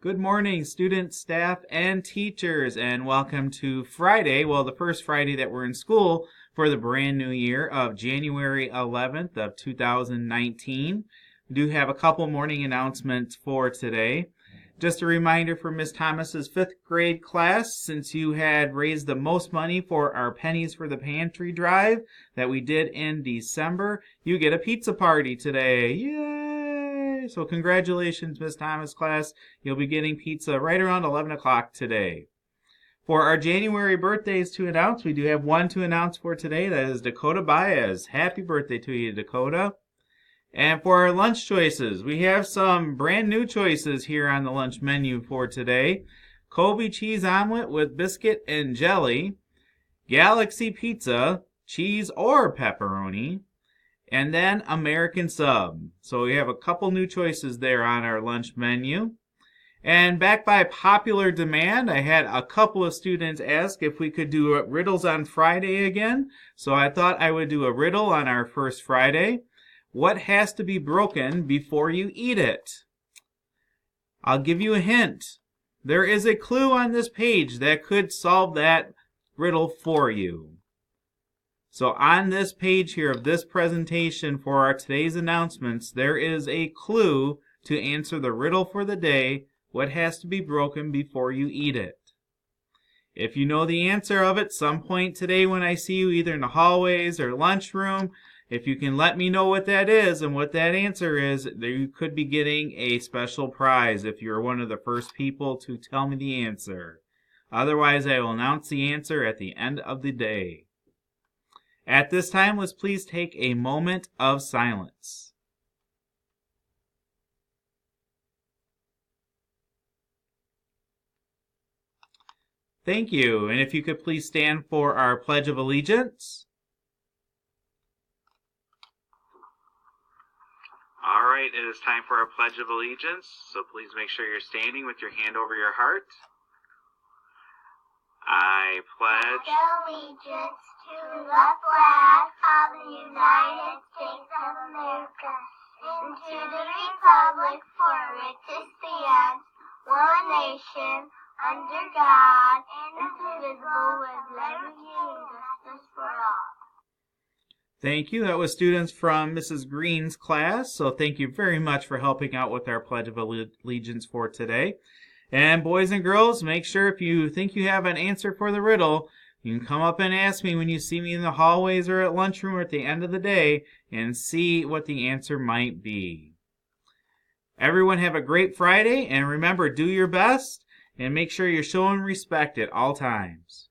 Good morning, students, staff, and teachers, and welcome to Friday, well, the first Friday that we're in school for the brand new year of January 11th of 2019. We do have a couple morning announcements for today. Just a reminder for Miss Thomas's 5th grade class, since you had raised the most money for our Pennies for the Pantry drive that we did in December, you get a pizza party today. Yay! So congratulations, Miss Thomas class. You'll be getting pizza right around 11 o'clock today. For our January birthdays to announce, we do have one to announce for today. That is Dakota Baez. Happy birthday to you, Dakota. And for our lunch choices, we have some brand new choices here on the lunch menu for today. Kobe cheese omelet with biscuit and jelly, Galaxy pizza, cheese or pepperoni, and then American sub. So we have a couple new choices there on our lunch menu. And back by popular demand, I had a couple of students ask if we could do riddles on Friday again. So I thought I would do a riddle on our first Friday. What has to be broken before you eat it? I'll give you a hint. There is a clue on this page that could solve that riddle for you. So on this page here of this presentation for our today's announcements, there is a clue to answer the riddle for the day. What has to be broken before you eat it? If you know the answer of it some point today when I see you either in the hallways or lunchroom, if you can let me know what that is and what that answer is, you could be getting a special prize if you're one of the first people to tell me the answer. Otherwise, I will announce the answer at the end of the day. At this time, let's please take a moment of silence. Thank you. And if you could please stand for our Pledge of Allegiance. All right, it is time for our Pledge of Allegiance, so please make sure you're standing with your hand over your heart. I pledge allegiance to the flag of the United States of America and to the republic for which it stands, one nation, under God, indivisible, with liberty and justice for all. Thank you. That was students from Mrs. Green's class. So thank you very much for helping out with our Pledge of Allegiance for today. And boys and girls, make sure if you think you have an answer for the riddle, you can come up and ask me when you see me in the hallways or at lunchroom or at the end of the day and see what the answer might be. Everyone have a great Friday, and remember, do your best and make sure you're showing respect at all times.